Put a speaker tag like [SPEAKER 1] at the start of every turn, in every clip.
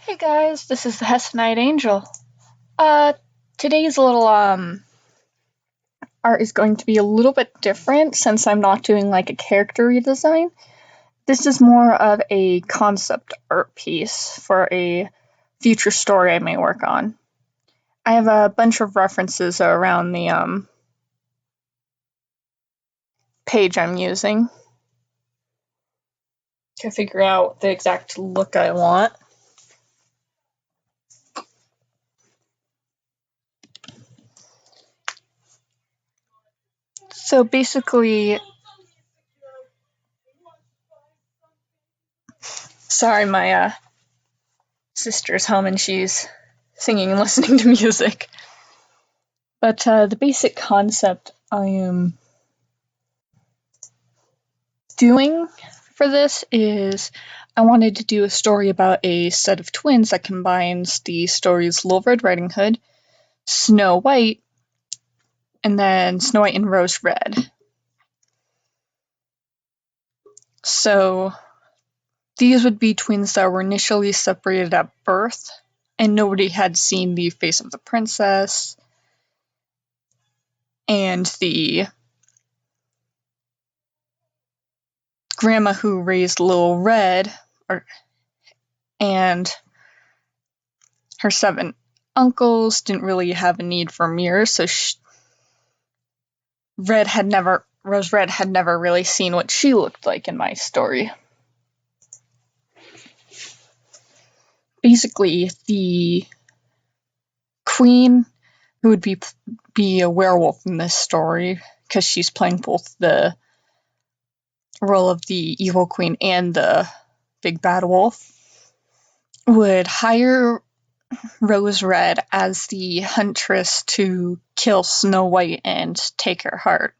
[SPEAKER 1] Hey guys, this is the Hessenite Angel. Uh, Today's little art is going to be a little bit different since I'm not doing like a character redesign. This is more of a concept art piece for a future story I may work on. I have a bunch of references around the page I'm using to figure out the exact look I want. So basically, sorry, my sister's home and she's singing and listening to music. But the basic concept I am doing for this is I wanted to do a story about a set of twins that combines the stories Little Red Riding Hood, Snow White, and then Snow White and Rose Red. So these would be twins that were initially separated at birth, and nobody had seen the face of the princess, and the grandma who raised Little Red, and her 7 uncles didn't really have a need for mirrors, so Rose Red had never really seen what she looked like in my story. Basically, the queen, who would be a werewolf in this story, because she's playing both the role of the evil queen and the big bad wolf, would hire Rose Red as the huntress to kill Snow White and take her heart.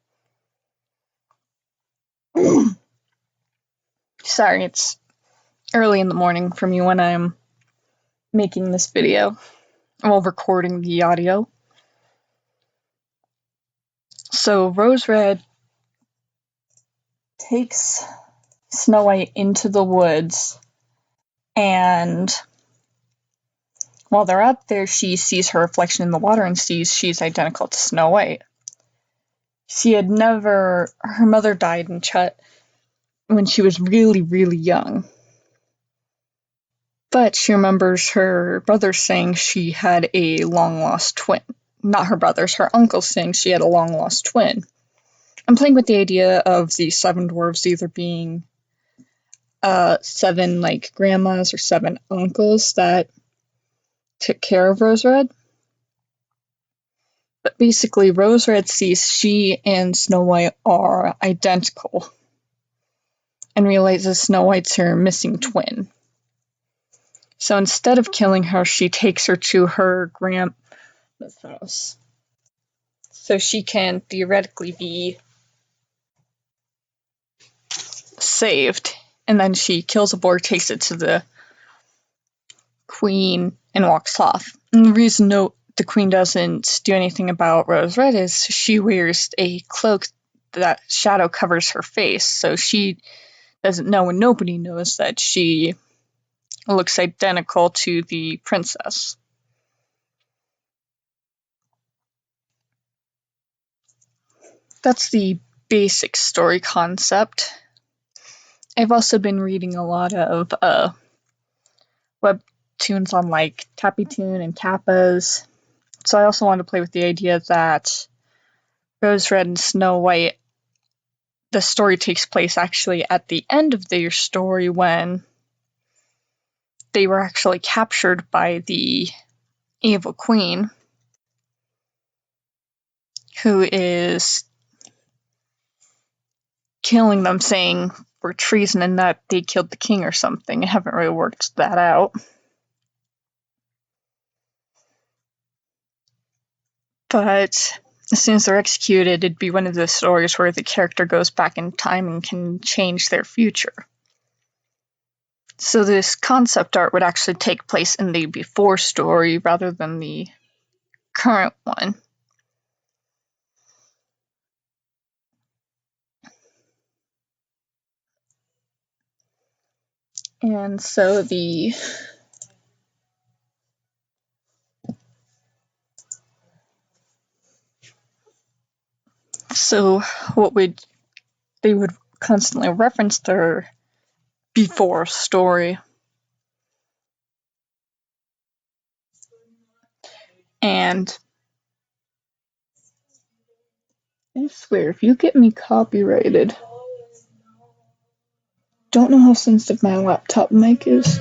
[SPEAKER 1] Sorry, it's early in the morning for me when I'm making this video while recording the audio. So Rose Red takes Snow White into the woods, and while they're out there, she sees her reflection in the water and sees she's identical to Snow White. Her mother died in Chut when she was really, really young. But she remembers her brothers saying she had a long-lost twin. Not her brothers, her uncles saying she had a long-lost twin. I'm playing with the idea of the 7 dwarves either being 7 like grandmas or 7 uncles that took care of Rose Red. But basically, Rose Red sees she and Snow White are identical and realizes Snow White's her missing twin. So instead of killing her, she takes her to her grandma's house. So she can theoretically be saved. And then she kills a boar, takes it to the queen, and walks off. And the reason the queen doesn't do anything about Rose Red is she wears a cloak that shadow covers her face, so she doesn't know, and nobody knows, that she looks identical to the princess. That's the basic story concept. I've also been reading a lot of webtoons on like Tappytoon and Kappas, so I also want to play with the idea that Rose Red and Snow White, the story takes place actually at the end of their story when they were actually captured by the evil queen, who is killing them, saying for treason and that they killed the king or something. I haven't really worked that out. But as soon as they're executed, it'd be one of those stories where the character goes back in time and can change their future. So this concept art would actually take place in the before story rather than the current one. And so the So they would constantly reference their before story. And I swear, if you get me copyrighted, don't know how sensitive my laptop mic is.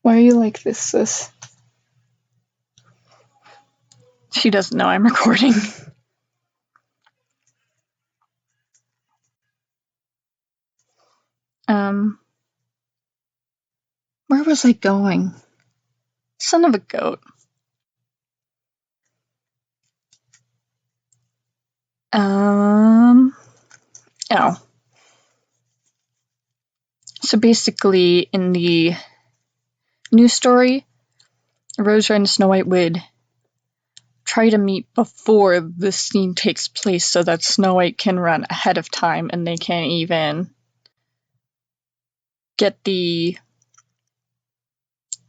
[SPEAKER 1] Why are you like this, sis? She doesn't know I'm recording. Where was I going? Son of a goat. Oh. So basically, in the news story, Rose Red and Snow White would try to meet before the scene takes place so that Snow White can run ahead of time and they can even get the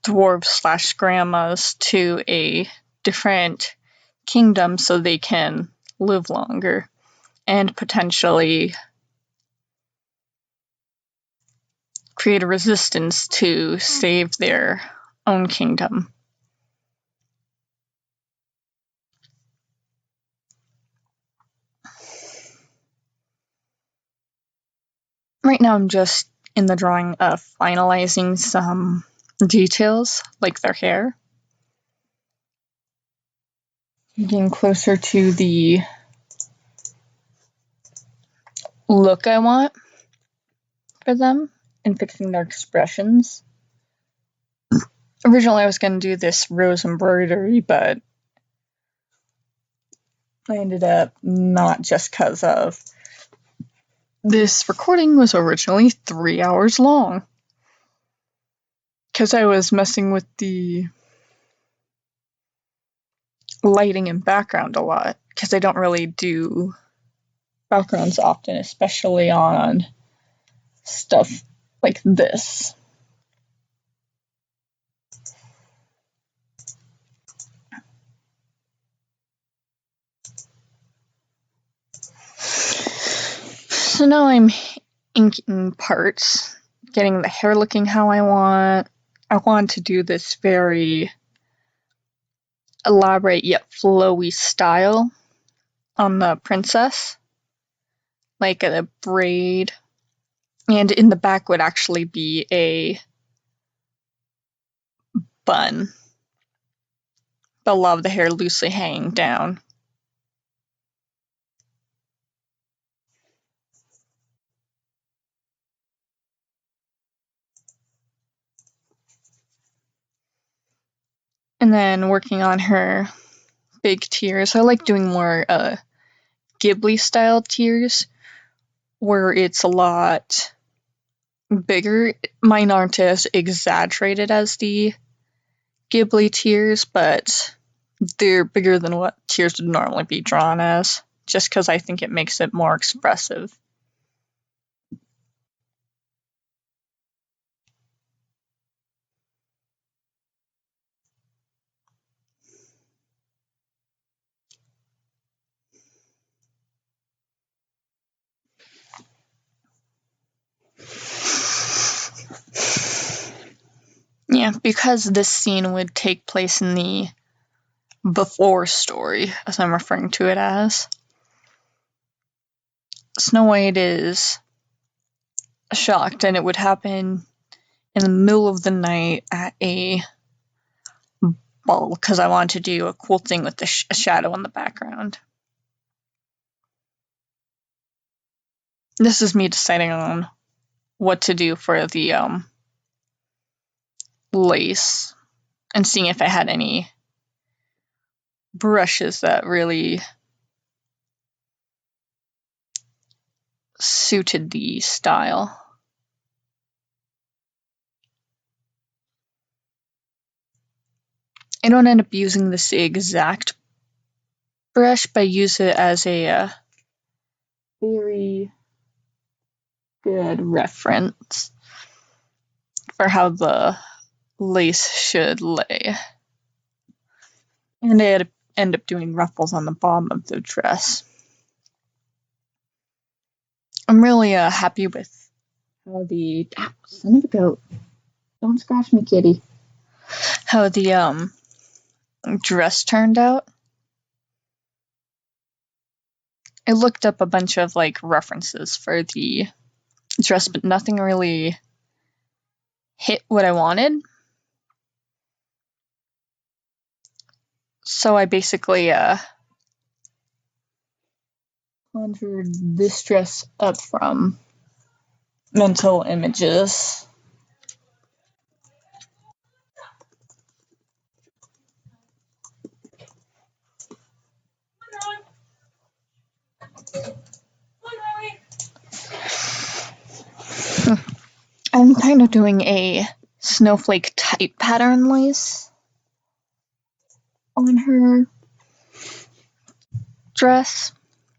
[SPEAKER 1] dwarves / grandmas to a different kingdom so they can live longer and potentially create a resistance to save their own kingdom. Right now I'm just in the drawing of finalizing some details, like their hair. Getting closer to the look I want for them and fixing their expressions. Originally I was going to do this rose embroidery, but I ended up not, just because of this recording was originally 3 hours long. Because I was messing with the lighting and background a lot, because I don't really do backgrounds often, especially on stuff like this. So now I'm inking parts, getting the hair looking how I want. I want to do this very elaborate yet flowy style on the princess, like a braid, and in the back would actually be a bun. But a lot of the hair loosely hanging down. And then working on her big tears. I like doing more Ghibli style tears, where it's a lot bigger. Mine aren't as exaggerated as the Ghibli tears, but they're bigger than what tears would normally be drawn as, just because I think it makes it more expressive. Yeah, because this scene would take place in the before story, as I'm referring to it as. Snow White is shocked, and it would happen in the middle of the night at a ball, because I wanted to do a cool thing with the shadow in the background. This is me deciding on what to do for the lace and seeing if I had any brushes that really suited the style. I don't end up using this exact brush, but I use it as a very good reference for how the lace should lay. And I end up doing ruffles on the bottom of the dress. I'm really happy with how the son of a goat. Don't scratch me, kitty. How the dress turned out. I looked up a bunch of like references for the dress, but nothing really hit what I wanted. So I basically conjured this dress up from mental images. I'm kind of doing a snowflake type pattern lace on her dress,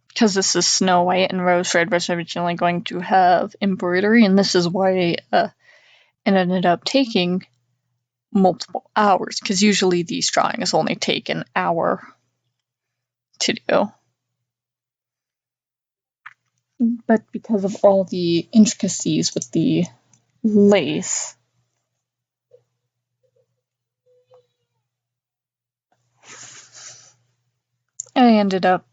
[SPEAKER 1] because this is Snow White and Rose Red was originally going to have embroidery, and this is why it ended up taking multiple hours, because usually these drawings only take an hour to do. But because of all the intricacies with the lace, I ended up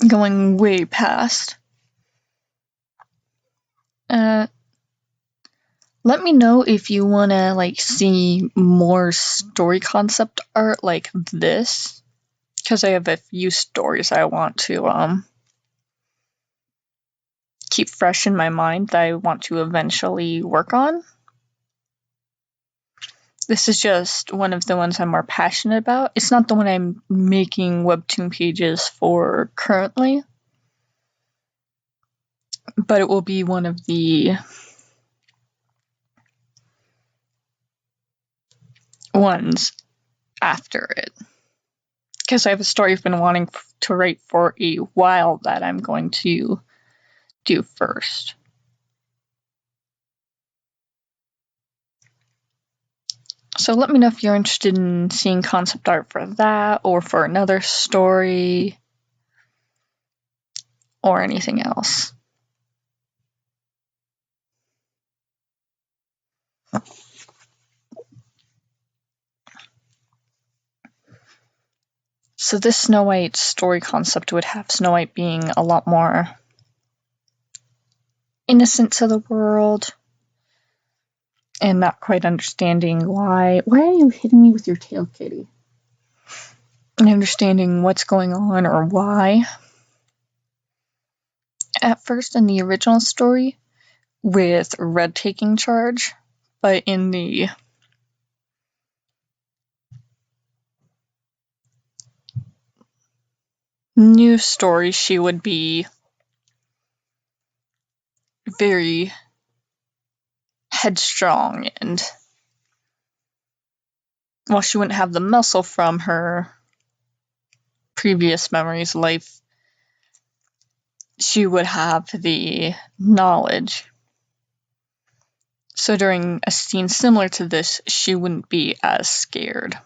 [SPEAKER 1] going way past. Let me know if you wanna like see more story concept art like this, because I have a few stories I want to keep fresh in my mind that I want to eventually work on. This is just one of the ones I'm more passionate about. It's not the one I'm making webtoon pages for currently, but it will be one of the ones after it. Because I have a story I've been wanting to write for a while that I'm going to do first. So let me know if you're interested in seeing concept art for that, or for another story, or anything else. So this Snow White story concept would have Snow White being a lot more innocent to the world, and not quite understanding why are you hitting me with your tail, kitty? And understanding what's going on or why. At first in the original story, with Red taking charge, but in the new story, she would be very headstrong, and while she wouldn't have the muscle from her previous memories life, she would have the knowledge. So during a scene similar to this, she wouldn't be as scared.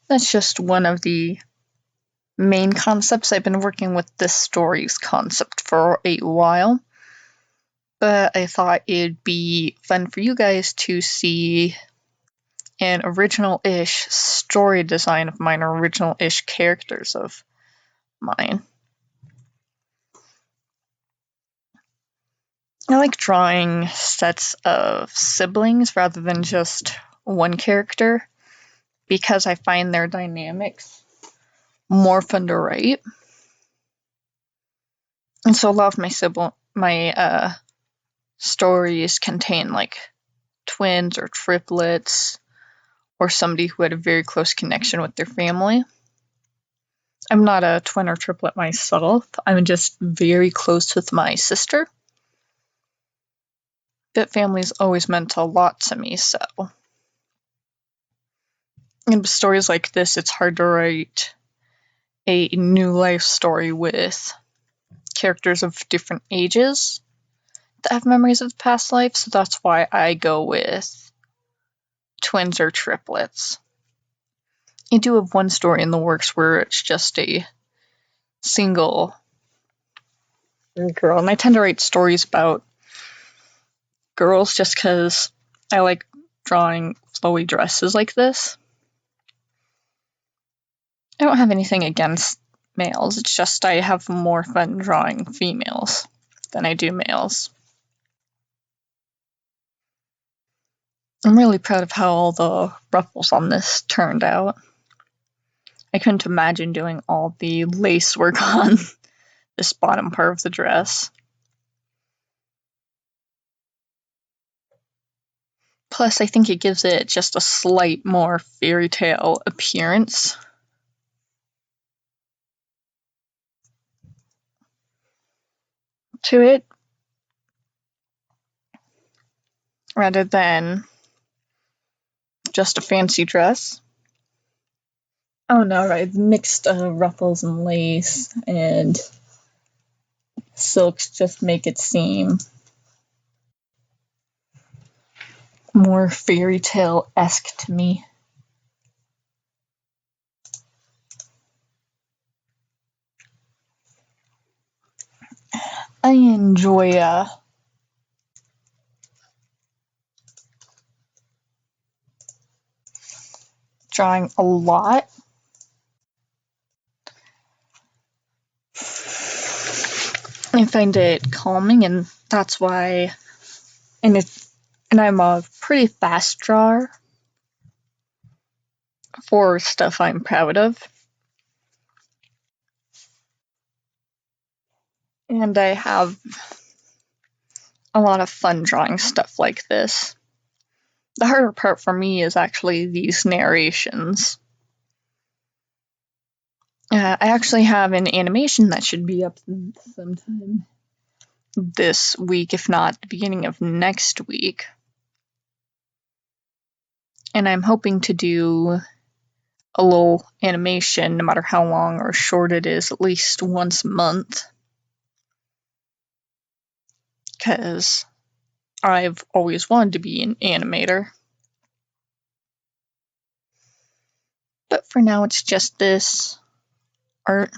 [SPEAKER 1] That's just one of the main concepts. I've been working with this story's concept for a while, but I thought it'd be fun for you guys to see an original-ish story design of mine, or original-ish characters of mine. I like drawing sets of siblings rather than just one character, because I find their dynamics more fun to write. And so a lot of my stories contain like twins or triplets, or somebody who had a very close connection with their family. I'm not a twin or triplet myself. I'm just very close with my sister. But family's always meant a lot to me, so. In stories like this, it's hard to write a new life story with characters of different ages that have memories of the past life, so that's why I go with twins or triplets. I do have one story in the works where it's just a single girl, and I tend to write stories about girls just because I like drawing flowy dresses like this. I don't have anything against males, it's just I have more fun drawing females than I do males. I'm really proud of how all the ruffles on this turned out. I couldn't imagine doing all the lace work on this bottom part of the dress. Plus, I think it gives it just a slight more fairy tale appearance. To it, rather than just a fancy dress. Oh no, right, mixed ruffles and lace and silks just make it seem more fairy tale-esque to me. I enjoy drawing a lot. I find it calming, and that's why. And I'm a pretty fast drawer for stuff I'm proud of. And I have a lot of fun drawing stuff like this. The harder part for me is actually these narrations. I actually have an animation that should be up sometime this week, if not the beginning of next week. And I'm hoping to do a little animation, no matter how long or short it is, at least once a month. Because I've always wanted to be an animator. But for now, it's just this art.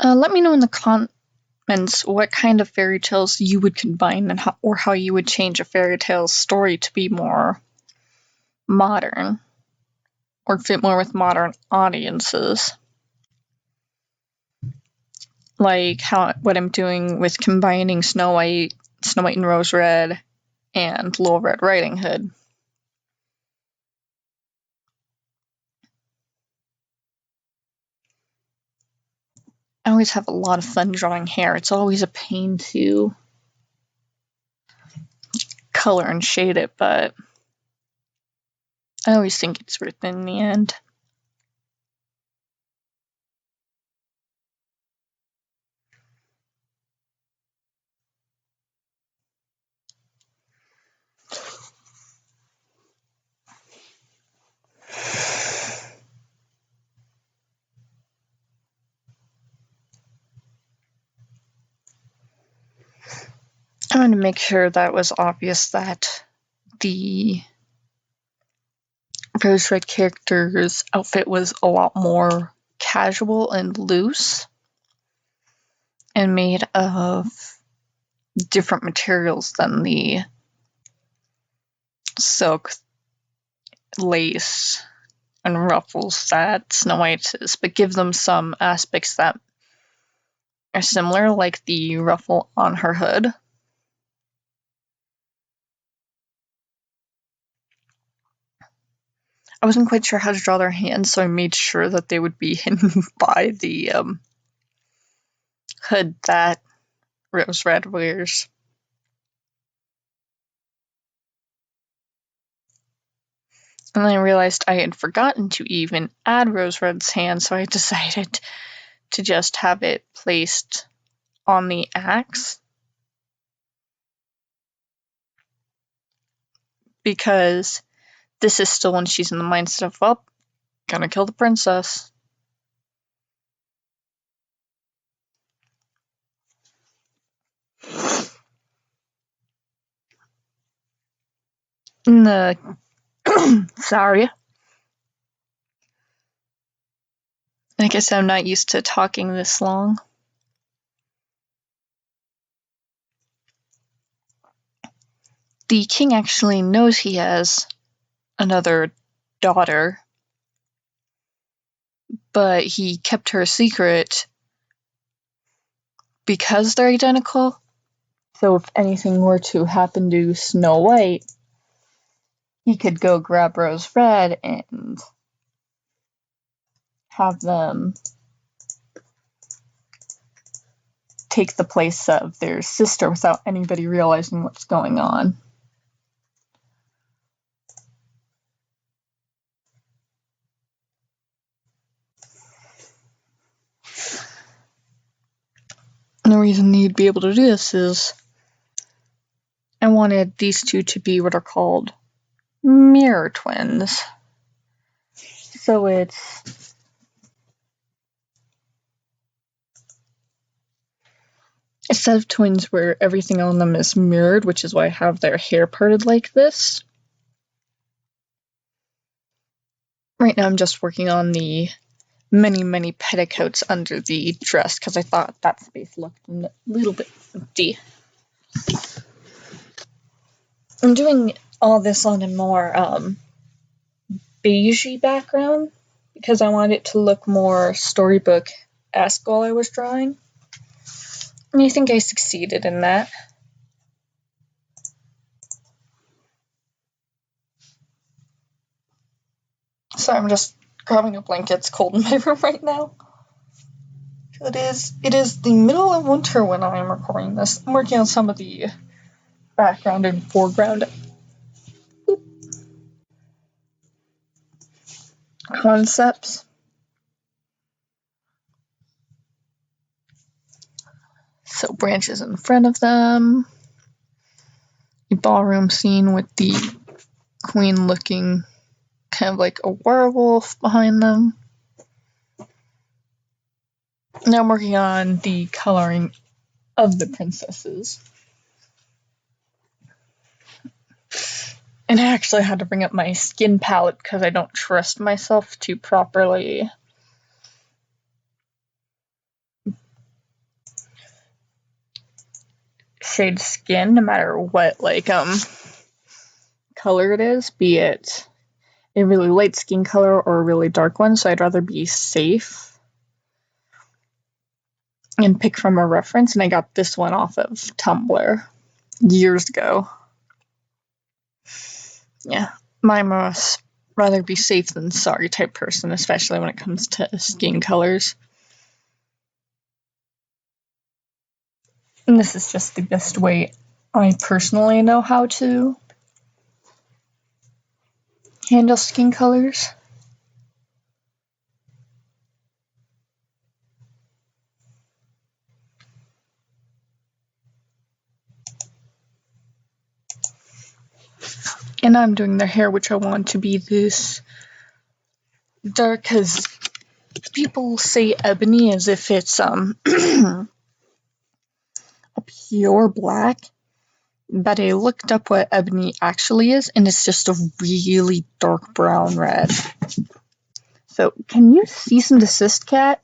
[SPEAKER 1] Let me know in the comments what kind of fairy tales you would combine and how you would change a fairy tale story to be more modern or fit more with modern audiences. Like what I'm doing with combining Snow White and Rose Red, and Little Red Riding Hood. I always have a lot of fun drawing hair. It's always a pain to color and shade it, but I always think it's worth it in the end. I wanted to make sure that it was obvious that the Rose Red character's outfit was a lot more casual and loose and made of different materials than the silk, lace, and ruffles that Snow White's is, but give them some aspects that are similar, like the ruffle on her hood. I wasn't quite sure how to draw their hands, so I made sure that they would be hidden by the hood that Rose Red wears. And then I realized I had forgotten to even add Rose Red's hand, so I decided to just have it placed on the axe. Because this is still when she's in the mindset of, well, gonna kill the princess. the sorry. I guess I'm not used to talking this long. The king actually knows he has another daughter, but he kept her a secret because they're identical. So if anything were to happen to Snow White, he could go grab Rose Red and have them take the place of their sister without anybody realizing what's going on. And the reason you'd be able to do this is I wanted these two to be what are called mirror twins. So it's a set of twins where everything on them is mirrored, which is why I have their hair parted like this. Right now I'm just working on the many petticoats under the dress because I thought that space looked a little bit empty. I'm doing all this on a more beigey background because I wanted it to look more storybook-esque while I was drawing. And I think I succeeded in that. So I'm just grabbing a blanket. It's cold in my room right now. It is the middle of winter when I'm recording this. I'm working on some of the background and foreground concepts. So branches in front of them. A ballroom scene with the queen looking kind of like a werewolf behind them. Now I'm working on the coloring of the princesses. And I actually had to bring up my skin palette because I don't trust myself to properly shade skin no matter what color it is, be it a really light skin color or a really dark one, so I'd rather be safe and pick from a reference, and I got this one off of Tumblr years ago. Yeah, I'm a rather be safe than sorry type person, especially when it comes to skin colors. And this is just the best way I personally know how to handle skin colors. And I'm doing their hair, which I want to be this dark, because people say ebony as if it's a pure black, but I looked up what ebony actually is, and it's just a really dark brown red. So, can you cease and desist, cat?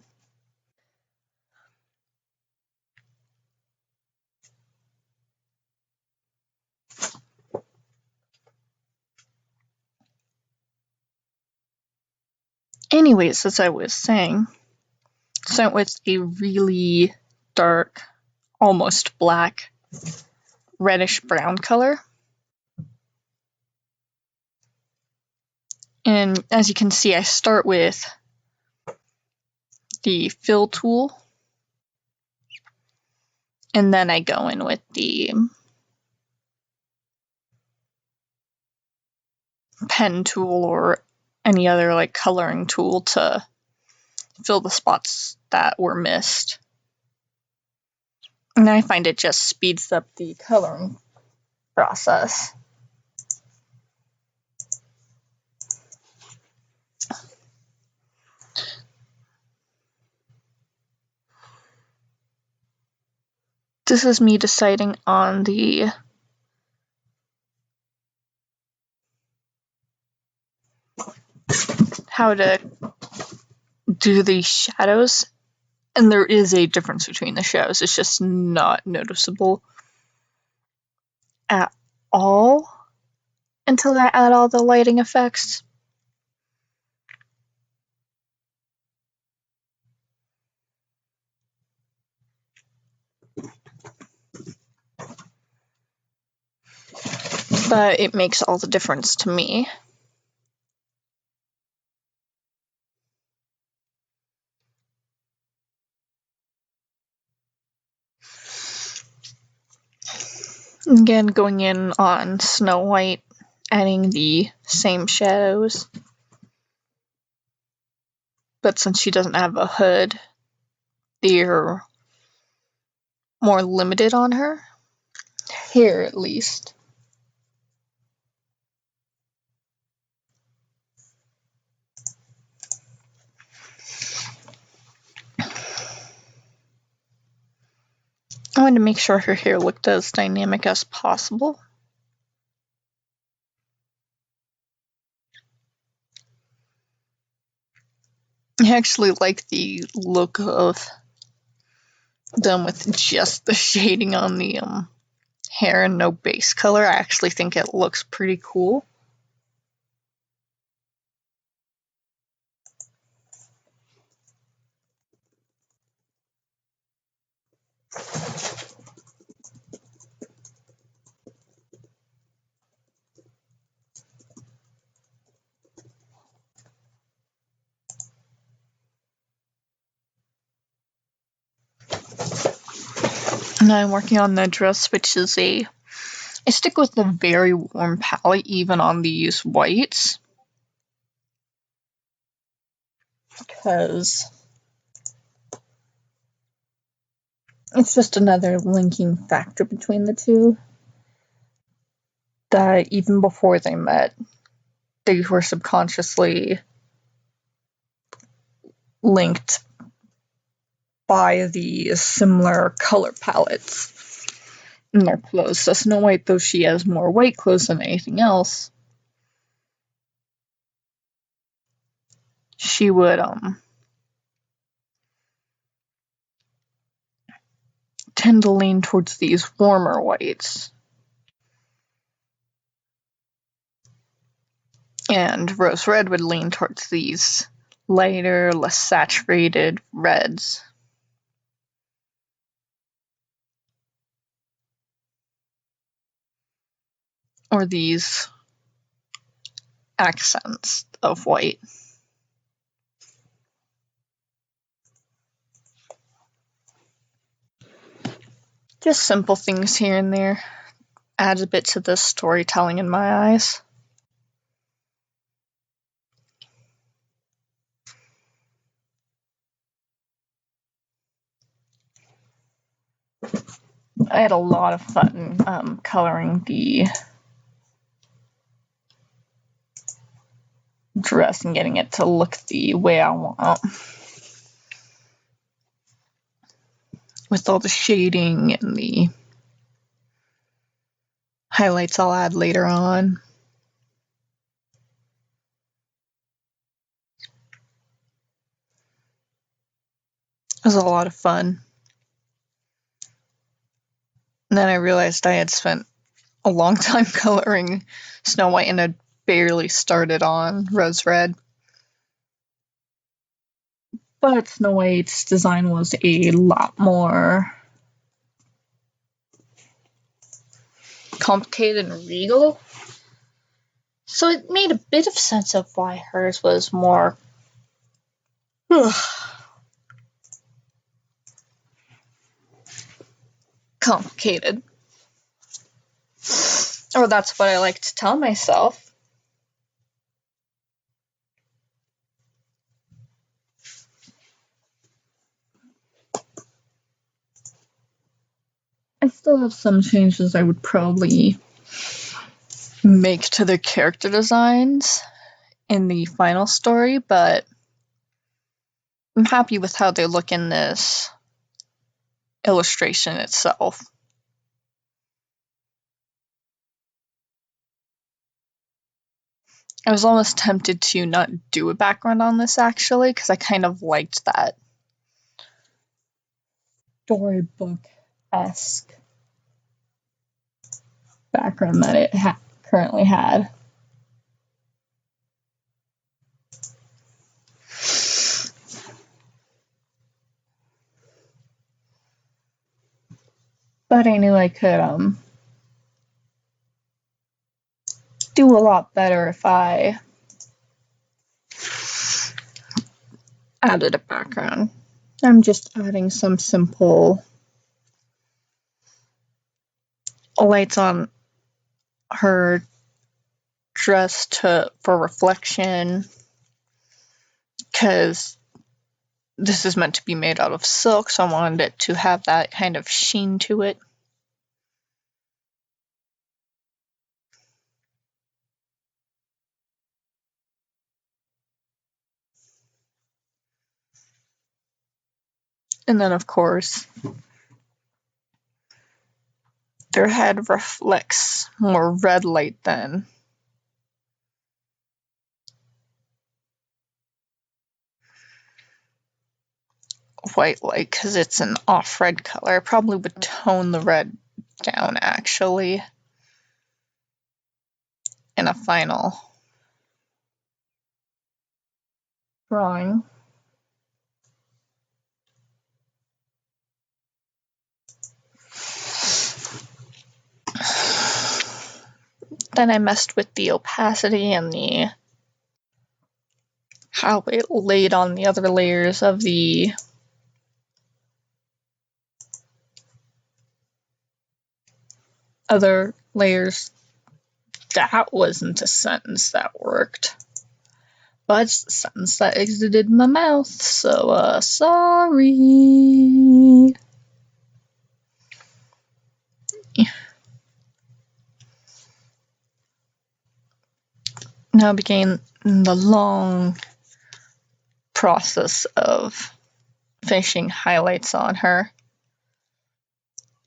[SPEAKER 1] Anyways, as I was saying, start with a really dark, almost black, reddish brown color. And as you can see, I start with the fill tool, and then I go in with the pen tool or any other coloring tool to fill the spots that were missed. And I find it just speeds up the coloring process. This is me deciding on the how to do these shadows, and there is a difference between the shadows. It's just not noticeable at all until I add all the lighting effects. But it makes all the difference to me. Again, going in on Snow White, adding the same shadows. But since she doesn't have a hood, they're more limited on her. Here, at least. I wanted to make sure her hair looked as dynamic as possible. I actually like the look of them with just the shading on the hair and no base color. I actually think it looks pretty cool. Now I'm working on the dress, which is I stick with the very warm palette even on these whites. Because it's just another linking factor between the two. That even before they met, they were subconsciously linked by the similar color palettes in their clothes. So Snow White, though she has more white clothes than anything else, she would tend to lean towards these warmer whites. And Rose Red would lean towards these lighter, less saturated reds. Or these accents of white. Just simple things here and there. Adds a bit to the storytelling in my eyes. I had a lot of fun coloring the dress and getting it to look the way I want. With all the shading and the highlights I'll add later on. It was a lot of fun. And then I realized I had spent a long time coloring Snow White and had barely started on Rose Red. But Snow White's design was a lot more complicated and regal. So it made a bit of sense of why hers was more complicated. Or that's what I like to tell myself. I still have some changes I would probably make to the character designs in the final story, but I'm happy with how they look in this illustration itself. I was almost tempted to not do a background on this actually, because I kind of liked that storybook-esque background that it currently had. But I knew I could do a lot better if I added a background. I'm just adding some simple lights on her dress for reflection, because this is meant to be made out of silk, so I wanted it to have that kind of sheen to it. And then, of course, their head reflects more red light than white light, because it's an off-red color. I probably would tone the red down, actually, in a final drawing. Then I messed with the opacity and how it laid on the other layers of the other layers. That wasn't a sentence that worked, but it's the sentence that exited my mouth, so sorry. Now began the long process of finishing highlights on her.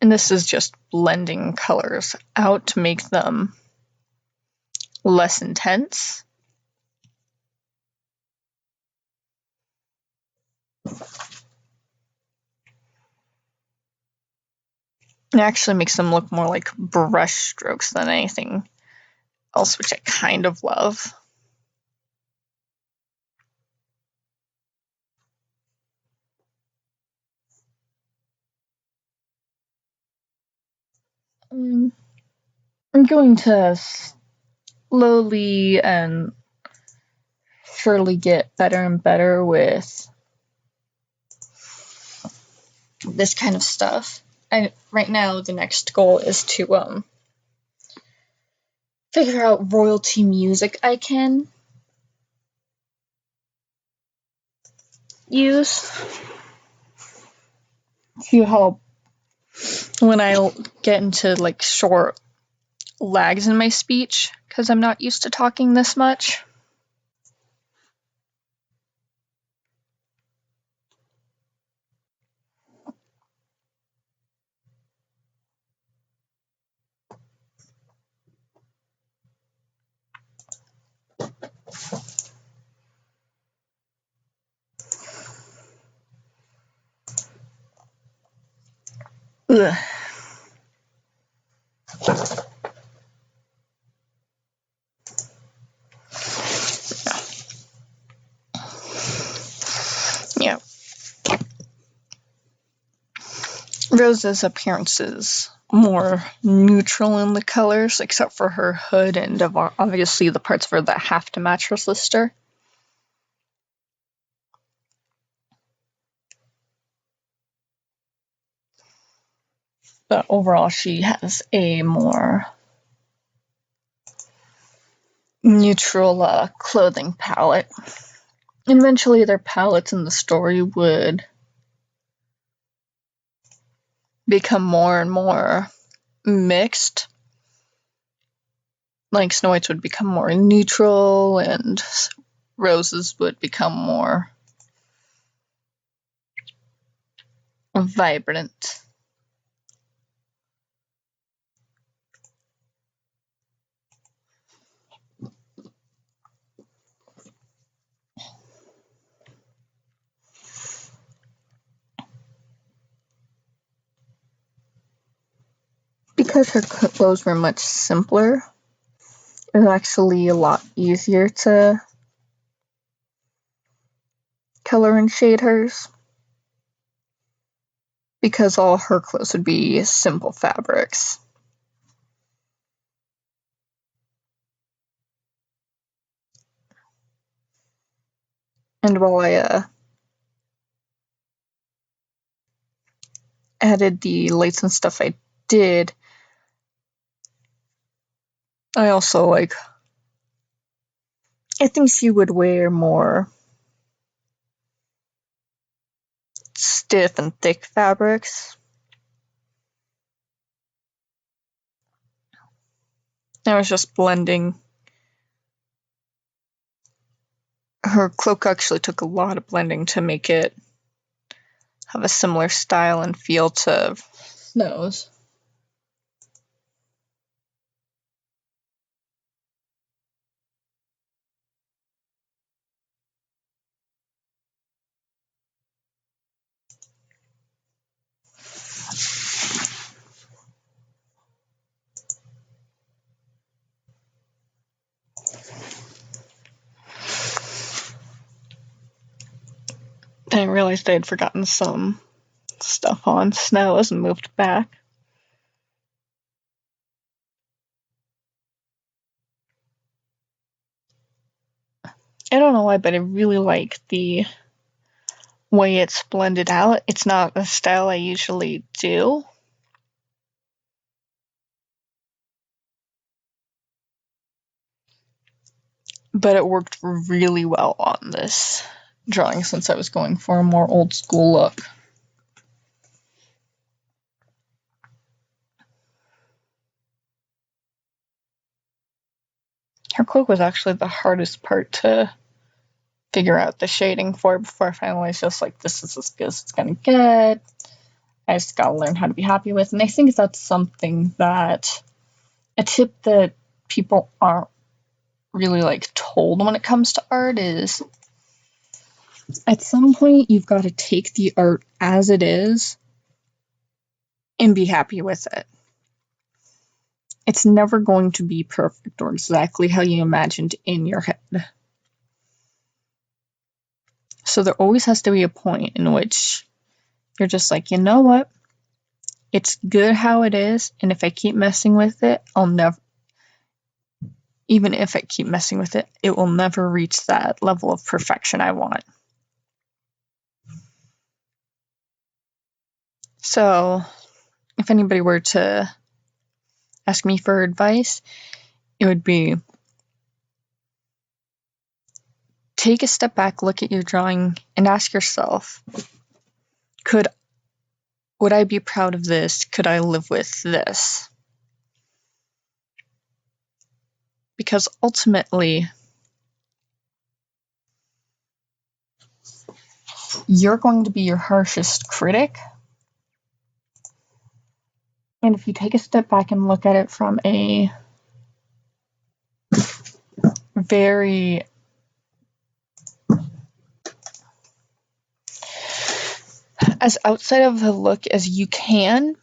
[SPEAKER 1] And this is just blending colors out to make them less intense. It actually makes them look more like brush strokes than anything else, which I kind of love. I'm going to slowly and surely get better and better with this kind of stuff. And right now, the next goal is to figure out royalty music I can use to help when I get into like short lags in my speech, because I'm not used to talking this much. Ugh. Yeah. Rose's appearance is more neutral in the colors, except for her hood and obviously the parts of her that have to match her sister. But overall, she has a more neutral clothing palette. Eventually, their palettes in the story would become more and more mixed. Like Snow White's would become more neutral, and Rose's would become more vibrant. because her clothes were much simpler, it was actually a lot easier to color and shade hers, because all her clothes would be simple fabrics. And while I added the lights and stuff I did, I also I think she would wear more stiff and thick fabrics. I was just blending. Her cloak actually took a lot of blending to make it have a similar style and feel to Snow's. Then I realized I had forgotten some stuff on Snow's and moved back. I don't know why, but I really like the way it's blended out. It's not a style I usually do. But it worked really well on this drawing since I was going for a more old school look. Her cloak was actually the hardest part to figure out the shading for before I finally was just like, this is as good as it's gonna get. I just gotta learn how to be happy with. And I think that's something that a tip that people aren't really like told when it comes to art is at some point you've got to take the art as it is and be happy with it. It's never going to be perfect or exactly how you imagined in your head. So there always has to be a point in which you're just like, you know what? It's good how it is, and if I keep messing with it, I'll never, even if I keep messing with it, it will never reach that level of perfection I want. So, if anybody were to ask me for advice, it would be take a step back, look at your drawing, and ask yourself, would I be proud of this? Could I live with this? Because ultimately, you're going to be your harshest critic. And if you take a step back and look at it from a very as outside of a look as you can,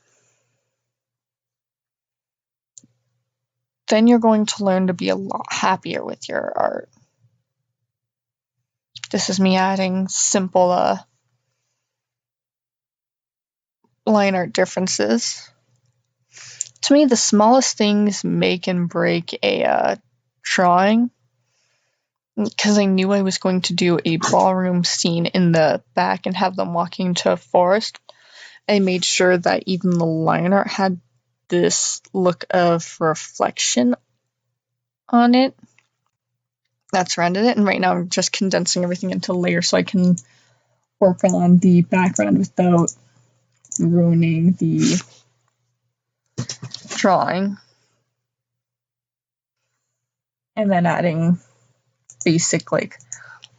[SPEAKER 1] then you're going to learn to be a lot happier with your art. This is me adding simple line art differences. To me, the smallest things make and break a drawing. Because I knew I was going to do a ballroom scene in the back and have them walking to a forest, I made sure that even the line art had this look of reflection on it. That's rendered it, and right now I'm just condensing everything into layers so I can work on the background without ruining the drawing. And then adding basic like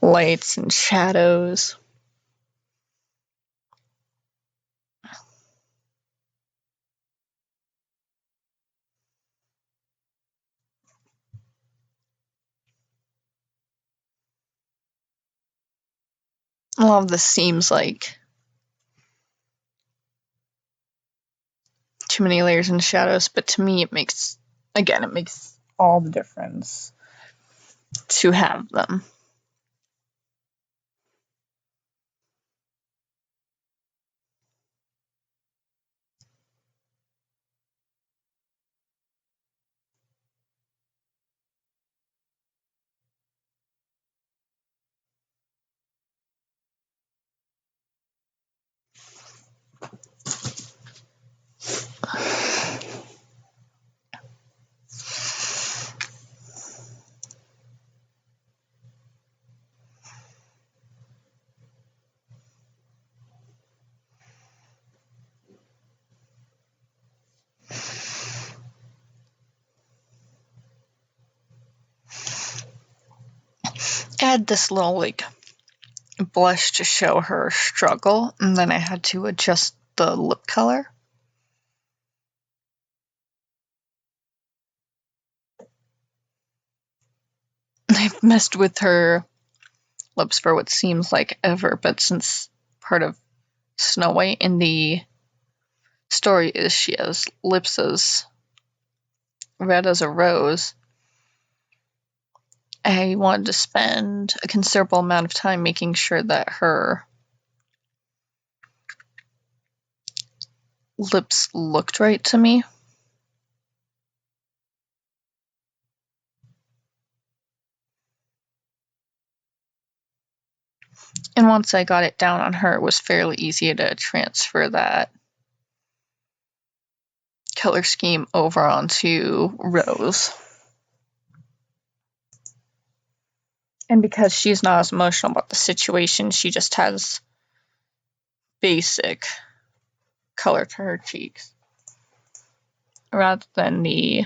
[SPEAKER 1] lights and shadows. A lot of this seems like too many layers and shadows, but to me it makes all the difference to have them. I had this little like blush to show her struggle, and then I had to adjust the lip color. I've messed with her lips for what seems like ever, but since part of Snow White in the story is she has lips as red as a rose, I wanted to spend a considerable amount of time making sure that her lips looked right to me. And once I got it down on her, it was fairly easy to transfer that color scheme over onto Rose. And because she's not as emotional about the situation, she just has basic color to her cheeks, rather than the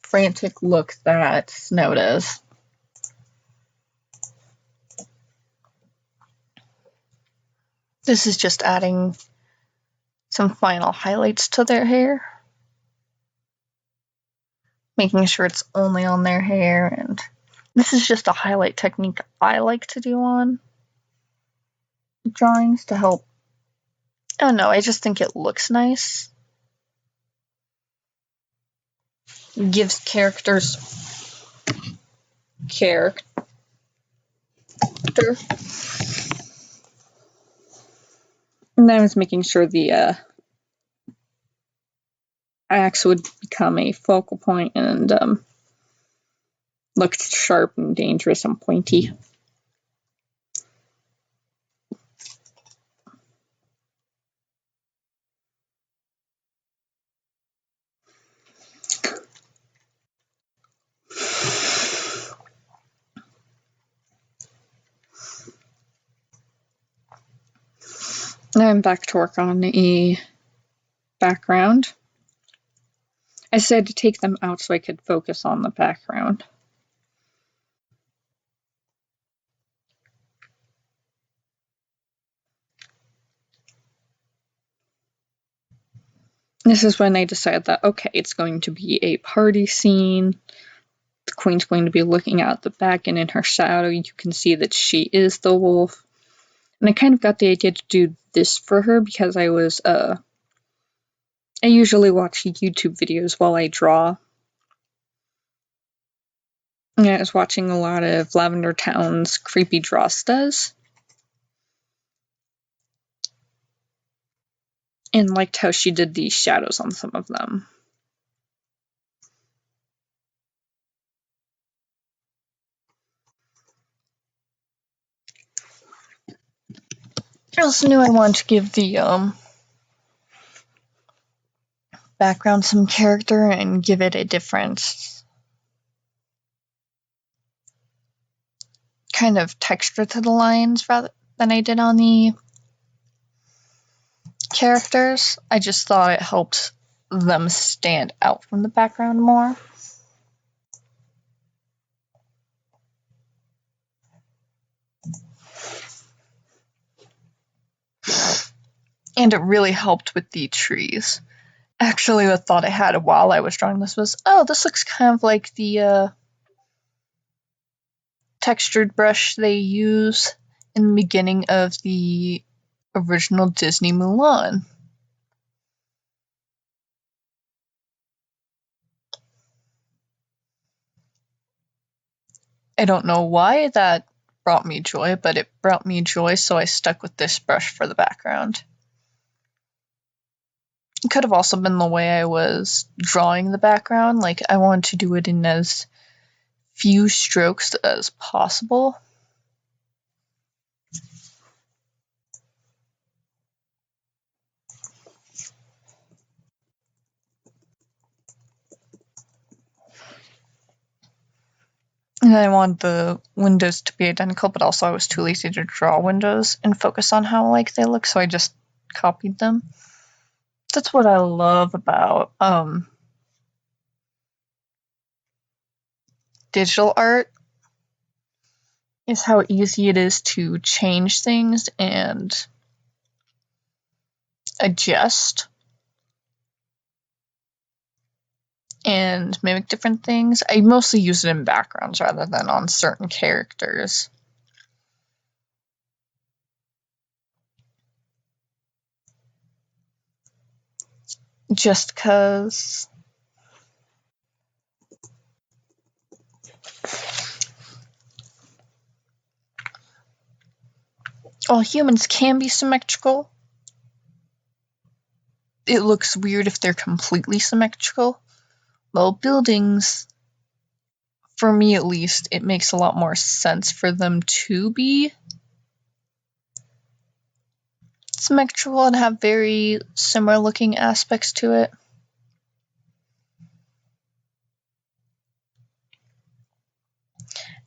[SPEAKER 1] frantic look that Snow does. This is just adding some final highlights to their hair, making sure it's only on their hair, and this is just a highlight technique I like to do on drawings to help. I don't know, I just think it looks nice. It gives characters character. And I was making sure the axe would become a focal point and looked sharp and dangerous and pointy. Now I'm back to work on a background. I decided to take them out so I could focus on the background. This is when I decided that, okay, it's going to be a party scene. The queen's going to be looking out the back, and in her shadow you can see that she is the wolf. And I kind of got the idea to do this for her because I usually watch YouTube videos while I draw. And I was watching a lot of Lavender Town's Creepy Drawstas, and liked how she did the shadows on some of them. I also knew I wanted to give the background some character and give it a different kind of texture to the lines rather than I did on the characters. I just thought it helped them stand out from the background more. And it really helped with the trees. Actually, the thought I had while I was drawing this was, oh, this looks kind of like the textured brush they use in the beginning of the original Disney Mulan. I don't know why that brought me joy, but it brought me joy, so I stuck with this brush for the background. It could have also been the way I was drawing the background. Like, I wanted to do it in as few strokes as possible. And I wanted the windows to be identical, but also I was too lazy to draw windows and focus on how alike they look, so I just copied them. That's what I love about digital art, is how easy it is to change things and adjust and mimic different things. I mostly use it in backgrounds rather than on certain characters. Just because while humans can be symmetrical, it looks weird if they're completely symmetrical. Well, buildings, for me at least, it makes a lot more sense for them to be symmetrical and have very similar looking aspects to it.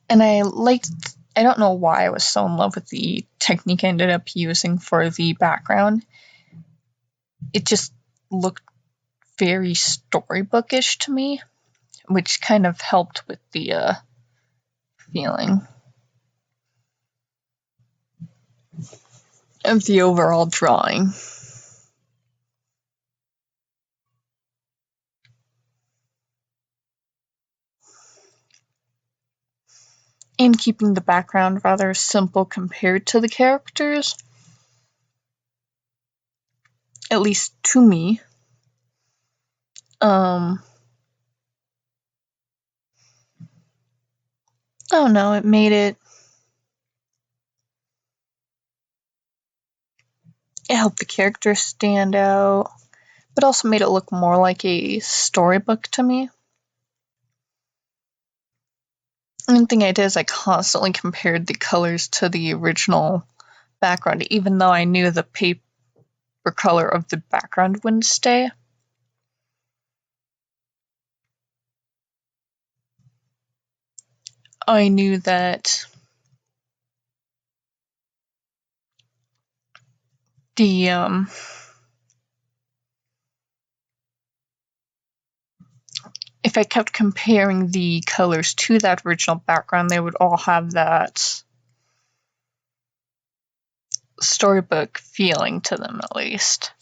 [SPEAKER 1] And I don't know why I was so in love with the technique I ended up using for the background. It just looked very storybookish to me, which kind of helped with the feeling of the overall drawing. And keeping the background rather simple compared to the characters, at least to me. I don't know, it made it helped the characters stand out, but also made it look more like a storybook to me. One thing I did is I constantly compared the colors to the original background, even though I knew the paper color of the background wouldn't stay. I knew that the if I kept comparing the colors to that original background, they would all have that storybook feeling to them, at least.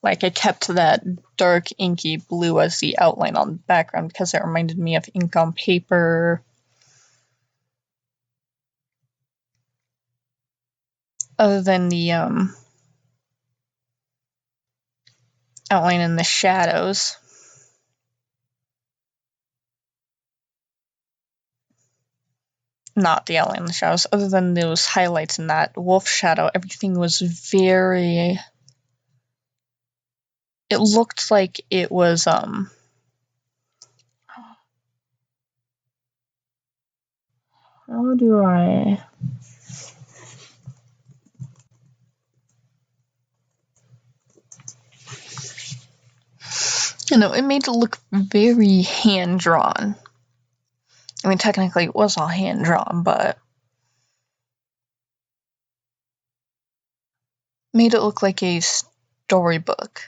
[SPEAKER 1] Like, I kept that dark inky blue as the outline on the background because it reminded me of ink on paper. Other than the outline in the shadows. Not the outline in the shadows. Other than those highlights in that wolf shadow, everything was very... It looked like it was, how do I... You know, it made it look very hand-drawn. I mean, technically it was all hand-drawn, but made it look like a storybook.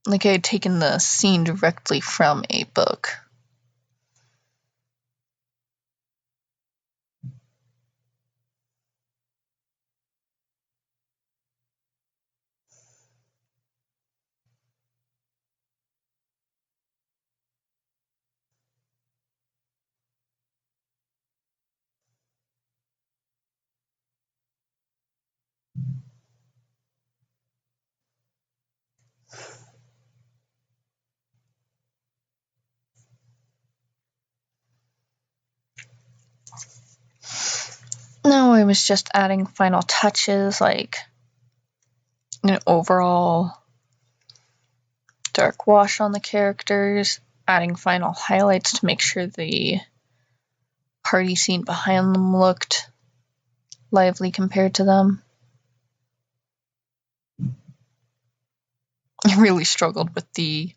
[SPEAKER 1] Like I had taken the scene directly from a book. No, I was just adding final touches, like an overall dark wash on the characters, adding final highlights to make sure the party scene behind them looked lively compared to them. I really struggled with the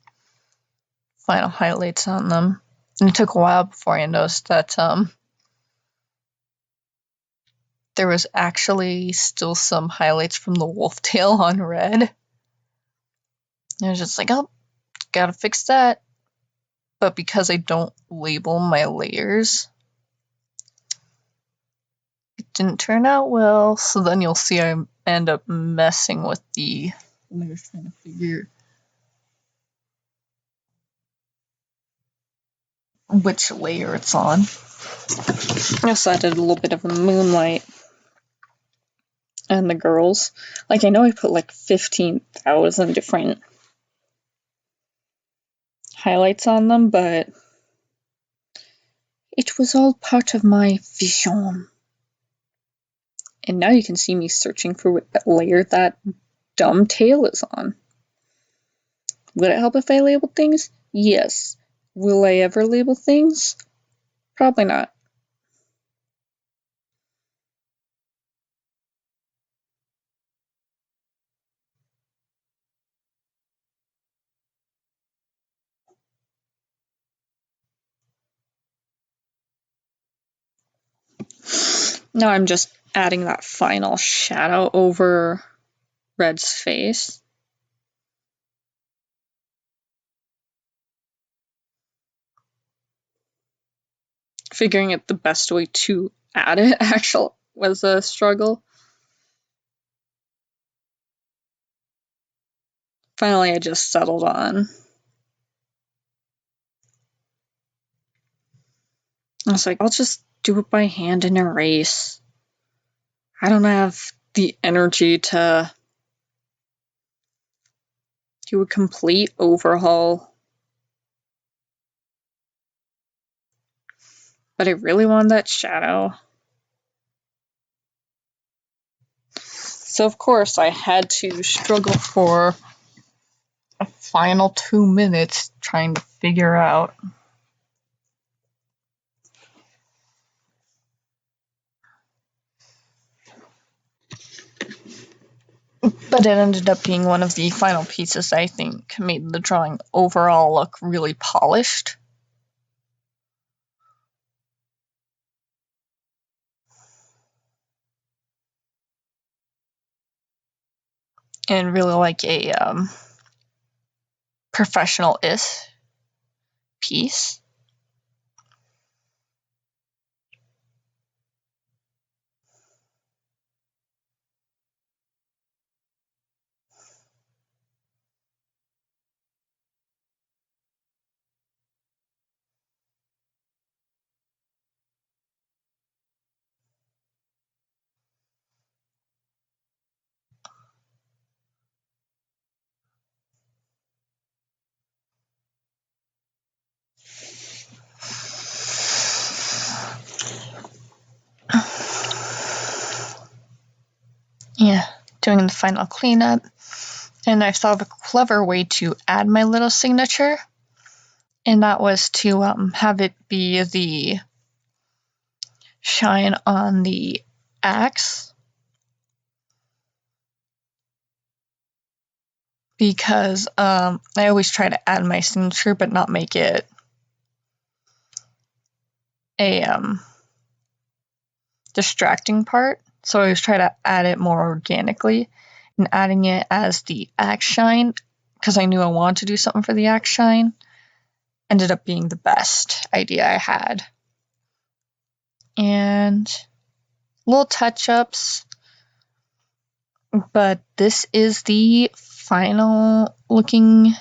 [SPEAKER 1] final highlights on them. And it took a while before I noticed that there was actually still some highlights from the wolf tail on red. I was just like, oh, gotta fix that. But because I don't label my layers, it didn't turn out well. So then you'll see I end up messing with the layers, trying to figure which layer it's on. I also added a little bit of a moonlight and the girls. Like, I know I put like 15,000 different highlights on them, but it was all part of my vision. And now you can see me searching for what layer that dumb tail is on. Would it help if I labeled things? Yes. Will I ever label things? Probably not. Now I'm just adding that final shadow over Red's face. Figuring out the best way to add it actually was a struggle. Finally, I just settled on. I was like, I'll just do it by hand and erase. I don't have the energy to do a complete overhaul. But I really wanted that shadow. So of course I had to struggle for a final 2 minutes trying to figure out but it ended up being one of the final pieces I think made the drawing overall look really polished. And really like a professional-ish piece. Yeah, doing the final cleanup. And I thought of a clever way to add my little signature, and that was to have it be the shine on the axe, because I always try to add my signature but not make it a distracting part. So I always try to add it more organically, and adding it as the axe shine, because I knew I wanted to do something for the axe shine, ended up being the best idea I had. And little touch-ups, but this is the final looking